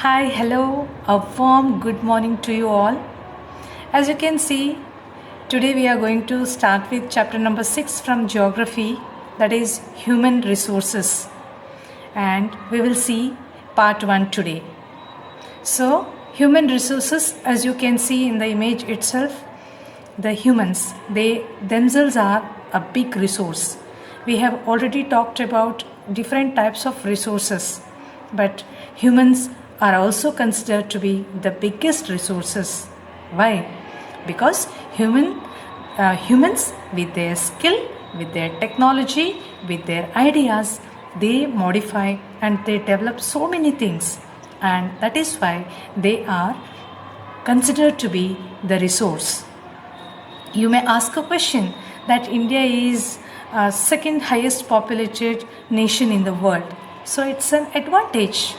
Hi, hello, a warm good morning to you all. As you can see, today we are going to start with chapter number 6 from geography, that is human resources, and we will see part 1 today. So, human resources, as you can see in the image itself, the humans, they themselves are a big resource. We have already talked about different types of resources, but humans are also considered to be the biggest resources. Why? Because humans with their skill, with their technology, with their ideas, they modify and they develop so many things, and that is why they are considered to be the resource. You may ask a question that India is second highest populated nation in the world. So it's an advantage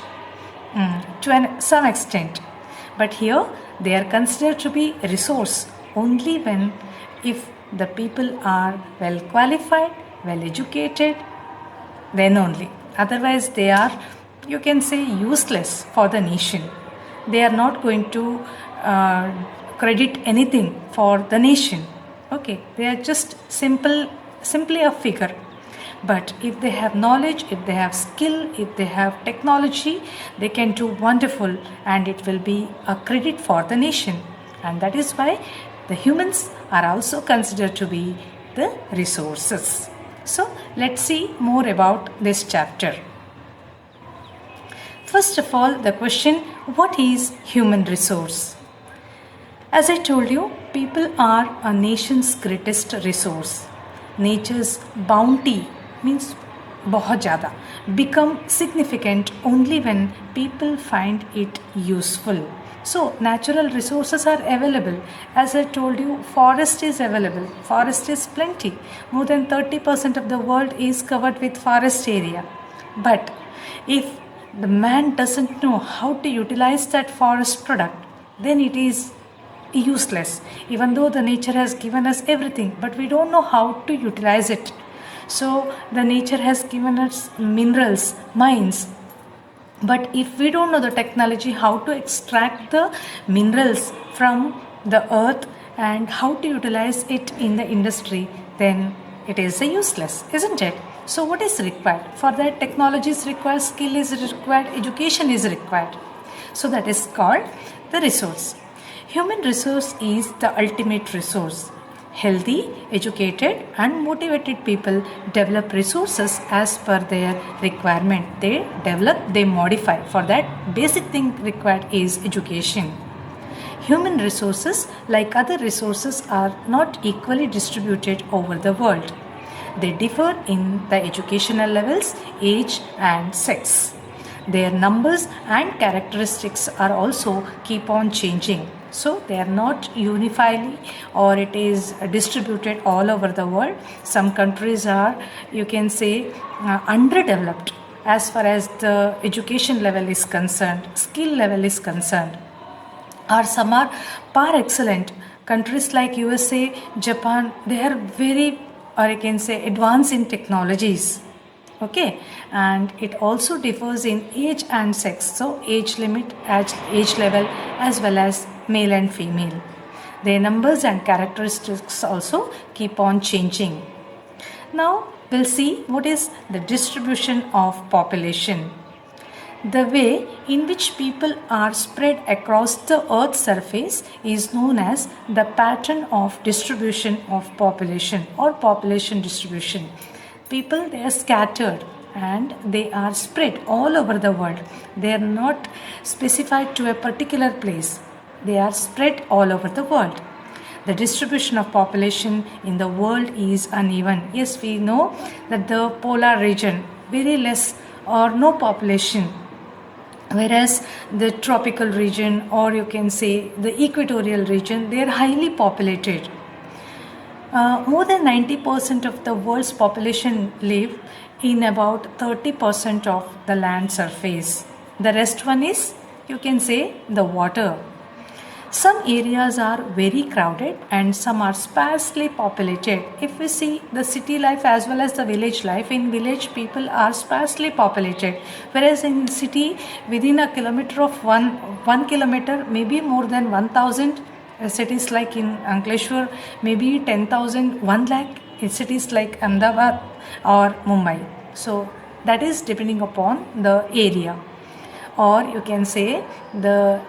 to some extent. But here they are considered to be a resource only when if the people are well qualified, well educated, then only. Otherwise they are, you can say, useless for the nation. They are not going to credit anything for the nation. Okay, they are just simply a figure. But if they have knowledge, if they have skill, if they have technology, they can do wonderful, and it will be a credit for the nation. And that is why the humans are also considered to be the resources. So let's see more about this chapter. First of all, the question, what is human resource? As I told you, people are a nation's greatest resource. Nature's bounty means बहुत ज़्यादा become significant only when people find it useful. So natural resources are available. As I told you, forest is available. Forest is plenty. More than 30% of the world is covered with forest area. But if the man doesn't know how to utilize that forest product, then it is useless. Even though the nature has given us everything, but we don't know how to utilize it. So the nature has given us minerals, mines, but if we don't know the technology how to extract the minerals from the earth and how to utilize it in the industry, then it is useless, isn't it? So what is required? For that, technology is required, skill is required, education is required. So that is called the resource. Human resource is the ultimate resource. Healthy, educated and motivated people develop resources as per their requirement. They develop, they modify. For that, basic thing required is education. Human resources, like other resources, are not equally distributed over the world. They differ in the educational levels, age and sex. Their numbers and characteristics are also keep on changing. So they are not uniformly, or it is distributed all over the world. Some countries are, you can say, underdeveloped as far as the education level is concerned, skill level is concerned. Or some are par excellent. Countries like USA, Japan, they are very, or I can say, advanced in technologies. Okay, and it also differs in age and sex. So age limit, age level, as well as male and female. Their numbers and characteristics also keep on changing. Now we'll see what is the distribution of population. The way in which people are spread across the earth's surface is known as the pattern of distribution of population or population distribution. People, they are scattered and they are spread all over the world. They are not specified to a particular place. They are spread all over the world. The distribution of population in the world is uneven. Yes, we know that the polar region, very less or no population, whereas the tropical region, or you can say the equatorial region, they are highly populated. More than 90% of the world's population live in about 30% of the land surface. The rest one is, you can say, the water. Some areas are very crowded and some are sparsely populated. If we see the city life as well as the village life, in village people are sparsely populated, whereas in city within a kilometer of one kilometer maybe more than 1000. Cities like in Ankleshwar maybe 10,000, 1 lakh in cities like Ahmedabad or Mumbai. So that is depending upon the area, or you can say the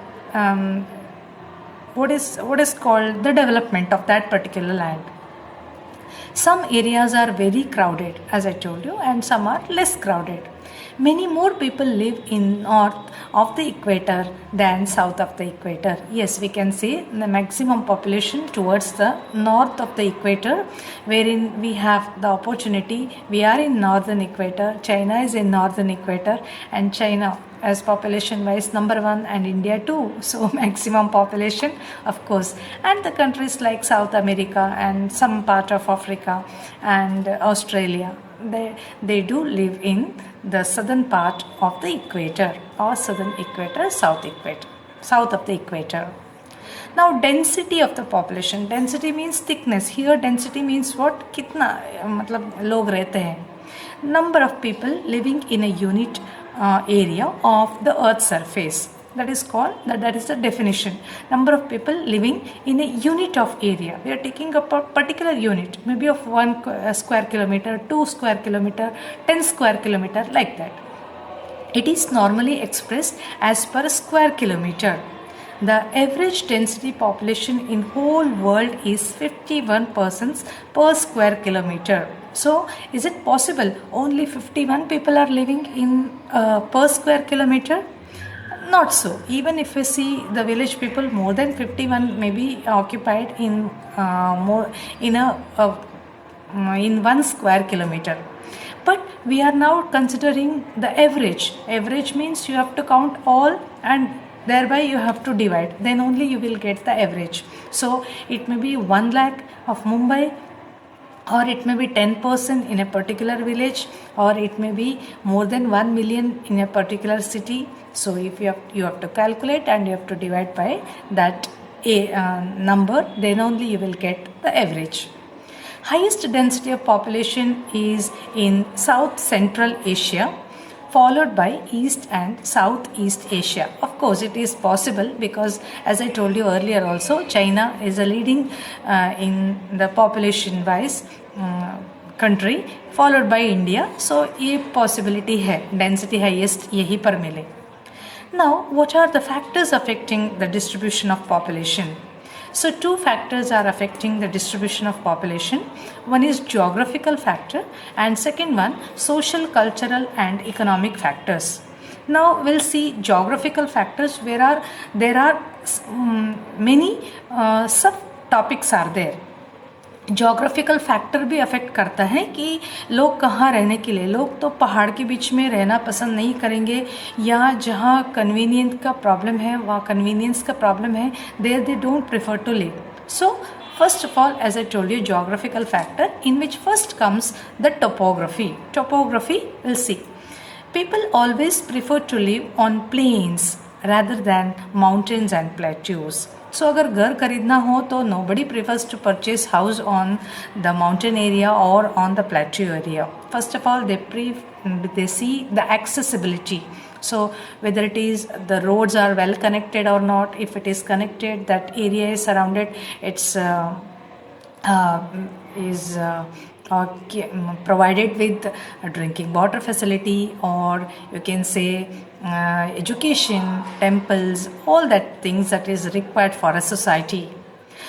what is called the development of that particular land. Some areas are very crowded, as I told you, and some are less crowded. Many more people live in north of the equator than south of the equator. Yes, we can say the maximum population towards the north of the equator, wherein we have the opportunity. We are in northern equator, China is in northern equator, and China as population wise number one, and India too, so maximum population of course, and the countries like South America and some part of Africa and Australia, they do live in the southern part of the equator, or southern equator, south of the equator. Now density of the population, density means thickness. Here density means what, कितना मतलब लोग रहते हैं, number of people living in a unit area of the earth's surface, that is called, that is the definition, number of people living in a unit of area. We are taking a particular unit, maybe of 1 square kilometer, 2 square kilometer, 10 square kilometer, like that. It is normally expressed as per square kilometer. The average density population in whole world is 51 persons per square kilometer. So, is it possible only 51 people are living in per square kilometer? Not so. Even if we see the village people, more than 51 may be occupied in more in in 1 square kilometer. But we are now considering the average. Average means you have to count all and thereby you have to divide. Then only you will get the average. So it may be 1 lakh of Mumbai, or it may be 10% in a particular village, or it may be more than 1 million in a particular city. So if you have to calculate and you have to divide by that number, then only you will get the average. Highest density of population is in South Central Asia, followed by East and Southeast Asia. Of course, it is possible because, as I told you earlier also, China is a leading in the population wise country, followed by India. So, ये possibility है, density highest यही पर मिले. Now, what are the factors affecting the distribution of population? So, two factors are affecting the distribution of population. One is geographical factor, and second one social, cultural and economic factors. Now, we'll see geographical factors where there are many subtopics are there. Geographical factor भी affect करता है कि लोग कहाँ रहने के लिए, लोग तो पहाड़ के बीच में रहना पसंद नहीं करेंगे, या जहाँ कन्वीनियंस का प्रॉब्लम है वहाँ कन्वीनियंस का प्रॉब्लम है, there they don't prefer to live. So first of all, as I told you, geographical factor, in which first comes the topography. Topography, we'll see. People always prefer to live on plains rather than mountains and plateaus. So अगर घर खरीदना हो तो nobody prefers to purchase house on the mountain area or on the plateau area. First of all, they see the accessibility. So whether it is the roads are well connected or not, if it is connected, that area is surrounded, it's provided with a drinking water facility, or you can say education, temples, all that things that is required for a society.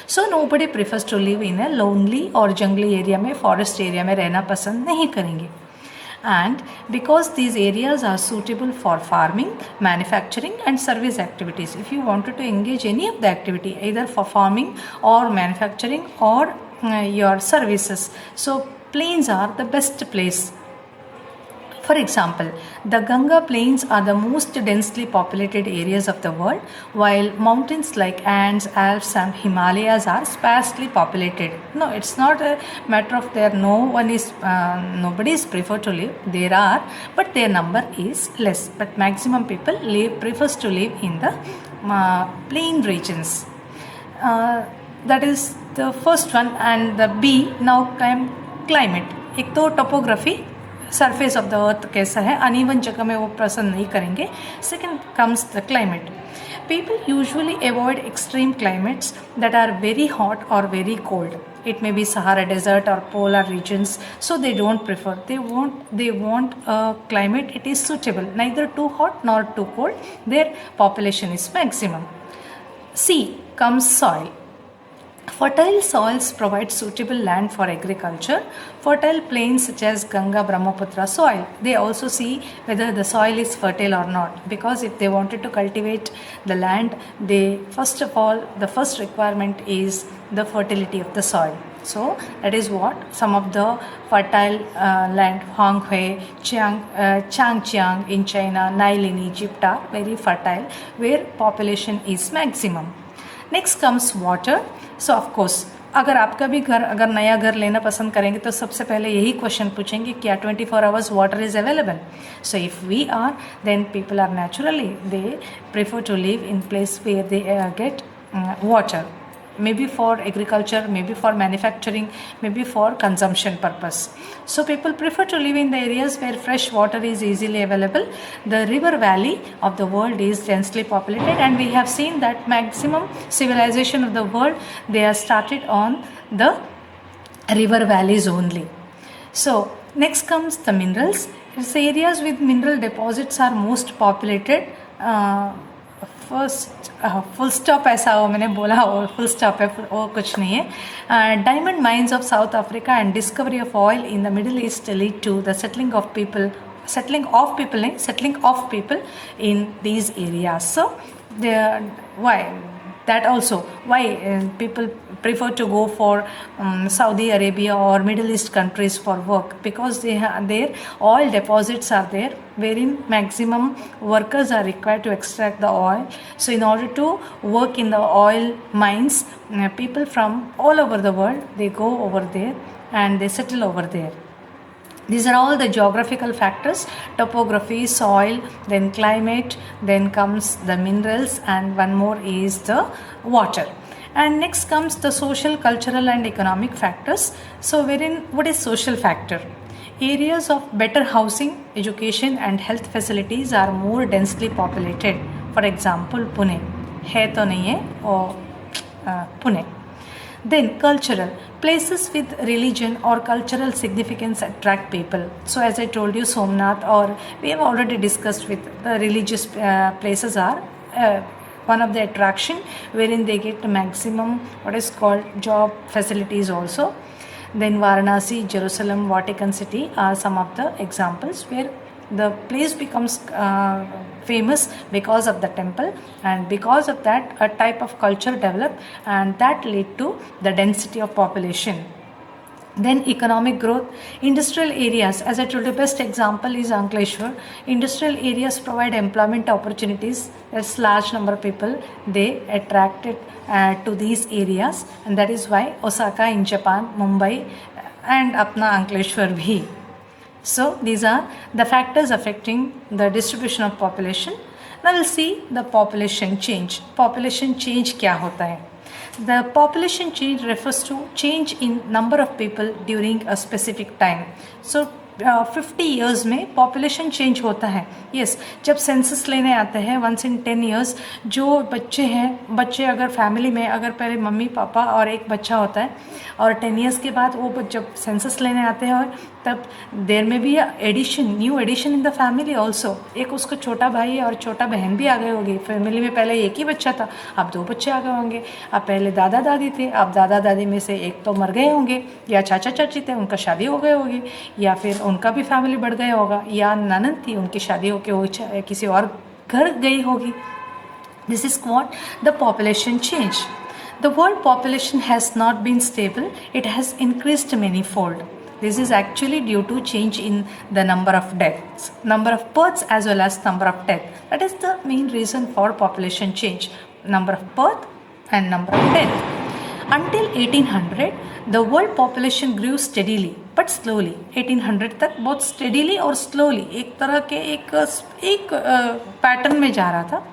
So nobody prefers to live in a lonely or jungly area में, forest area में रहना पसंद नहीं करेंगे. And because these areas are suitable for farming, manufacturing and service activities. If you wanted to engage any of the activity, either for farming or manufacturing or your services, so plains are the best place. For example, the Ganga plains are the most densely populated areas of the world, while mountains like Andes, Alps and Himalayas are sparsely populated. No, it's not a matter of there nobody is preferred to live. There are, but their number is less. But maximum people prefers to live in the plain regions. That is the first one. And the B, now climate. एक तो topography, surface of the earth कैसा है, uneven जगह में वो पसंद नहीं करेंगे. Second comes the climate. People usually avoid extreme climates that are very hot or very cold. It may be Sahara Desert or polar regions, so they don't prefer. They want a climate it is suitable, neither too hot nor too cold. Their population is maximum. C comes soil. Fertile soils provide suitable land for agriculture. Fertile plains such as Ganga Brahmaputra soil, they also see whether the soil is fertile or not, because if they wanted to cultivate the land, first of all the first requirement is the fertility of the soil. So that is what some of the fertile land, Huanghe, Changjiang in China, Nile in Egypt are very fertile, where population is maximum. Next comes water. So of course, अगर आपका भी घर, अगर नया घर लेना पसंद करेंगे तो सबसे पहले यही क्वेश्चन पूछेंगे, क्या 24 hours water is available. So if we are, then people are naturally they prefer to live in place where they get water, maybe for agriculture, maybe for manufacturing, maybe for consumption purpose. So people prefer to live in the areas where fresh water is easily available. The river valley of the world is densely populated, and we have seen that maximum civilization of the world, they are started on the river valleys only. So next comes the minerals. It's areas with mineral deposits are most populated. First full stop ऐसा हो, मैंने बोला और full stop है, वो कुछ नहीं है. Diamond mines of South Africa and discovery of oil in the Middle East lead to the settling of people in these areas. So that also why people prefer to go for Saudi Arabia or Middle East countries for work, because their oil deposits are there, wherein maximum workers are required to extract the oil. So in order to work in the oil mines, people from all over the world, they go over there and they settle over there. These are all the geographical factors: topography, soil, then climate, then comes the minerals, and one more is the water. And next comes the social, cultural and economic factors. So wherein, what is social factor? Areas of better housing, education and health facilities are more densely populated. For example, Pune है तो नहीं है, और Pune. Then cultural, places with religion or cultural significance attract people. So as I told you, Somnath, or we have already discussed with the religious places are one of the attraction, wherein they get maximum what is called job facilities also. Then Varanasi, Jerusalem, Vatican City are some of the examples where the place becomes famous because of the temple, and because of that a type of culture developed, and that lead to the density of population. Then economic growth, industrial areas, as I told you, best example is Ankleshwar. Industrial areas provide employment opportunities. There's large number of people, they attracted to these areas, and that is why Osaka in Japan, Mumbai and apna Ankleshwar bhi. So these are the factors affecting the distribution of population. Now we'll see the population change. Population change क्या होता है? The population change refers to change in number of people during a specific time. So 50 years में population change होता है. Yes, जब census लेने आते हैं वंस इन 10 years, जो बच्चे हैं, बच्चे अगर फैमिली में अगर पहले मम्मी पापा और एक बच्चा होता है, और 10 years के बाद वो जब सेंसस लेने आते हैं, और तब देर में भी addition, new addition in the family also. एक उसको छोटा भाई और छोटा बहन भी आ गए होंगे. फैमिली में पहले एक ही बच्चा था, अब 2 बच्चे आ गए होंगे. अब पहले दादा दादी थे, अब दादा दादी में से एक तो मर गए होंगे, या चाचा चाची थे, उनका शादी हो गई होगी, या फिर उनका भी फैमिली बढ़ गया होगा, या ननद थी, उनकी शादी होकर वो किसी और घर गई होगी. This is what the population change. The world population has not been stable. It has increased many-fold. This is actually due to change in the number of deaths, number of births as well as number of deaths. That is the main reason for population change, number of birth and number of death. Until 1800, the world population grew steadily, but slowly 1800 तक बहुत steadily और slowly एक तरह के एक pattern में जा रहा था.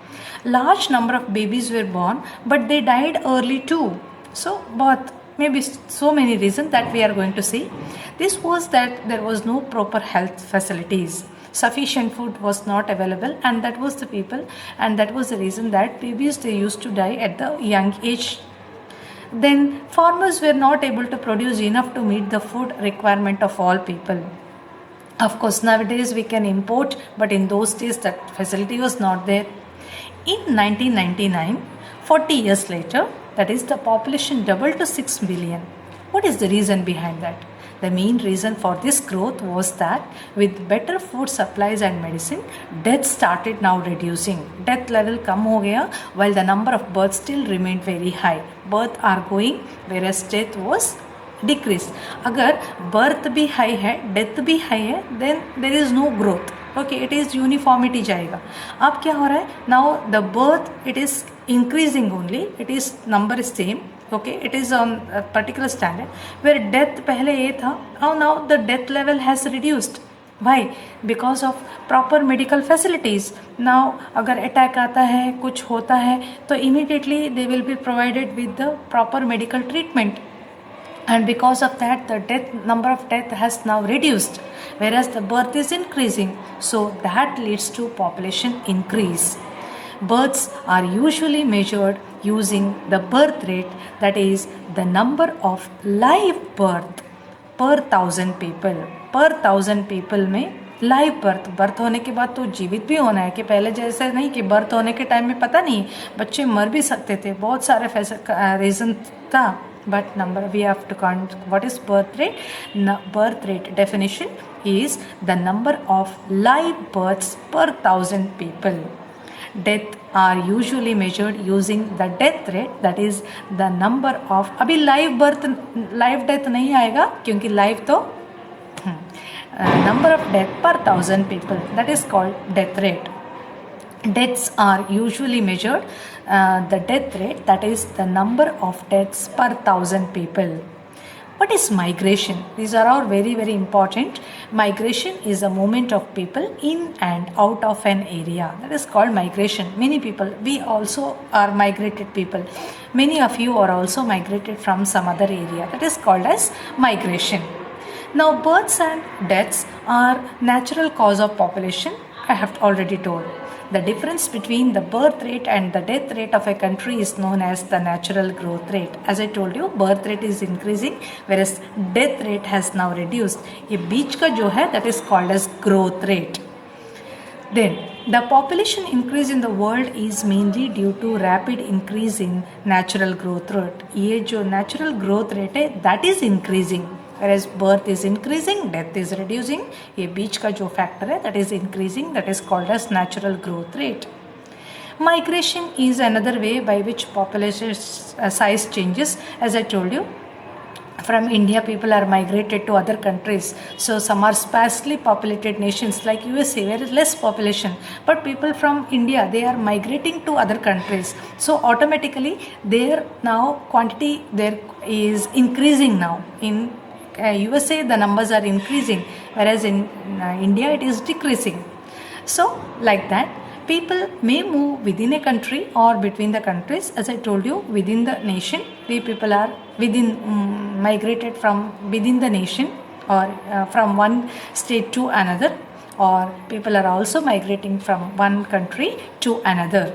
Large number of babies were born but they died early too. So बहुत maybe so many reasons that we are going to see. This was that there was no proper health facilities. Sufficient food was not available, and that was the people, and that was the reason that babies they used to die at the young age. Then farmers were not able to produce enough to meet the food requirement of all people. Of course, nowadays we can import, but in those days that facility was not there. In 1999, 40 years later, that is, the population doubled to 6 billion. What is the reason behind that? The main reason for this growth was that with better food supplies and medicine, death started now reducing. Death level kam ho gaya, while the number of births still remained very high. Birth are going, whereas death was decreased. Agar birth bhi high hai, death bhi high hai, then there is no growth. Okay, it is uniformity जाएगा. अब क्या हो रहा है? Now the birth it is increasing only. It is number is same. Okay, it is on a particular standard. Where death पहले ये था, now the death level has reduced. Why? Because of proper medical facilities. Now अगर attack आता है, कुछ होता है, तो immediately they will be provided with the proper medical treatment. And because of that, the number of death has now reduced, whereas the birth is increasing. So that leads to population increase. Births are usually measured using the birth rate, that is the number of live birth per 1,000 people. Per 1,000 people में live birth होने के बाद तो जीवित भी होना है, कि पहले जैसे नहीं कि बर्थ होने के टाइम में पता नहीं, बच्चे मर भी सकते थे, बहुत सारे रीज़न था. But number we have to count what is birth rate. Birth rate definition is the number of live births per 1,000 people. Death are usually measured using the death rate, that is the number of. अभी live birth live death नहीं आएगा क्योंकि live तो number of death per 1,000 people, that is called death rate. Deaths are usually measured the death rate, that is the number of deaths per 1,000 people. What is migration? These are all very very important. Migration is a movement of people in and out of an area, that is called migration. Many people, we also are migrated people. Many of you are also migrated from some other area, that is called as migration. Now births and deaths are natural cause of population. I have already told. The difference between the birth rate and the death rate of a country is known as the natural growth rate. As I told you, birth rate is increasing, whereas death rate has now reduced. ये बीच का जो है, that is called as growth rate. Then the population increase in the world is mainly due to rapid increase in natural growth rate. ये जो natural growth rate है, that is increasing. Whereas birth is increasing, death is reducing. ये बीच का जो factor है, that is increasing, that is called as natural growth rate. Migration is another way by which population size changes. As I told you, from India people are migrated to other countries. So some are sparsely populated nations like USA, where is less population. But people from India, they are migrating to other countries. So automatically their now quantity there is increasing now. In USA the numbers are increasing, whereas in India it is decreasing. So like that, people may move within a country or between the countries. As I told you, within the nation, we people are migrated from within the nation, or from one state to another, or people are also migrating from one country to another.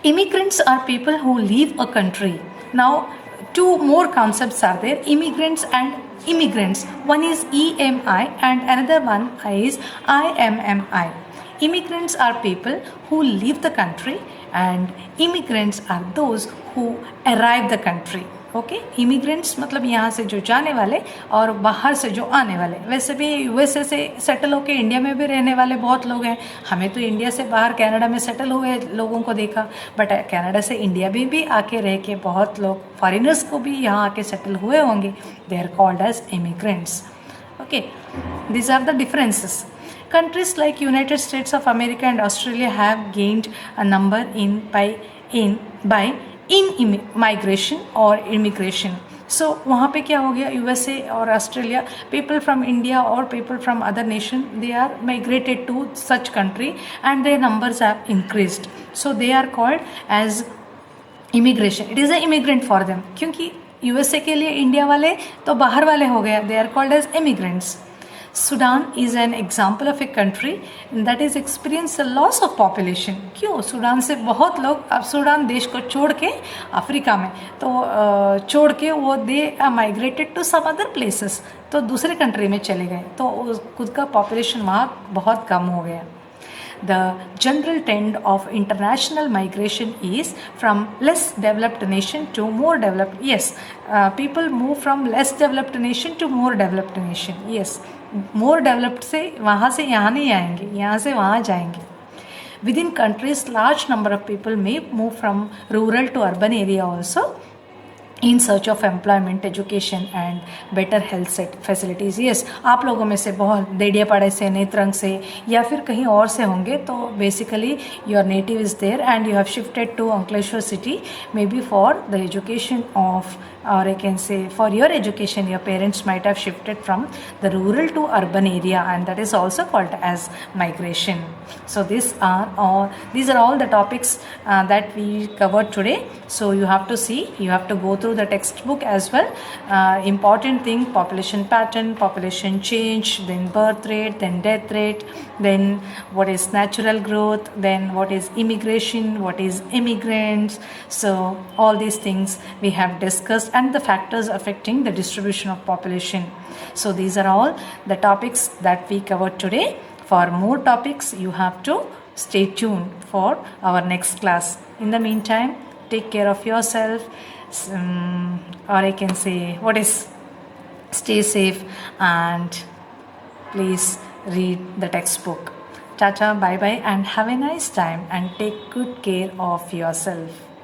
Immigrants are people who leave a country. Now two more concepts are there, immigrants and immigrants. One is EMI and another one is IMMI. Immigrants are people who leave the country and immigrants are those who arrive the country. Okay, immigrants मतलब यहाँ से जो जाने वाले और बाहर से जो आने वाले. वैसे भी यूएसए से सेटल होके इंडिया में भी रहने वाले बहुत लोग हैं. हमें तो इंडिया से बाहर कनाडा में सेटल हुए लोगों को देखा, बट कनाडा से इंडिया में भी आके रह के बहुत लोग फॉरेनर्स को भी यहाँ आके सेटल हुए होंगे. They are called as immigrants. Okay, these are the differences. Countries like United States of America and Australia have gained a number in migration or immigration. So वहाँ पे क्या हो गया, यूएसए और ऑस्ट्रेलिया, पीपल फ्रॉम इंडिया और people from other nation, they are migrated to such country and their numbers are increased, so they are called as immigration. It is a immigrant for them, क्योंकि USA के लिए India वाले तो बाहर वाले हो गए, they are called as immigrants. Sudan is an example of a country that is experienced a loss of population. क्यों? सूडान से बहुत लोग अब सूडान देश को छोड़ के अफ्रीका में तो छोड़ के वो they migrated to some other places, तो दूसरे कंट्री में चले गए, तो खुद का पॉपुलेशन वहाँ बहुत कम हो गया. The general trend of international migration is from less developed nation to more developed. Yes, people move from less developed nation to more developed nation. Yes, more developed से वहाँ से यहाँ नहीं आएंगे, यहाँ से वहाँ जाएंगे. Within countries, large number of people may move from rural to urban area also, in search of employment, education and better health facilities. Yes, आप लोगों में से बहुत देडियापाड़े से, नेत्रंग से या फिर कहीं और से होंगे, तो basically your native is there and you have shifted to Ankleshwar city, maybe for the education of, or I can say for your education, your parents might have shifted from the rural to urban area, and that is also called as migration. So these are all the topics that we covered today. So you have to see, you have to go through the textbook as well. Important thing: population pattern, population change, then birth rate, then death rate, then what is natural growth, then what is immigration, what is immigrants. So all these things we have discussed, and the factors affecting the distribution of population. So these are all the topics that we covered today. For more topics, you have to stay tuned for our next class. In the meantime, take care of yourself, or I can say stay safe, and please read the textbook. Tata, bye bye, and have a nice time, and take good care of yourself.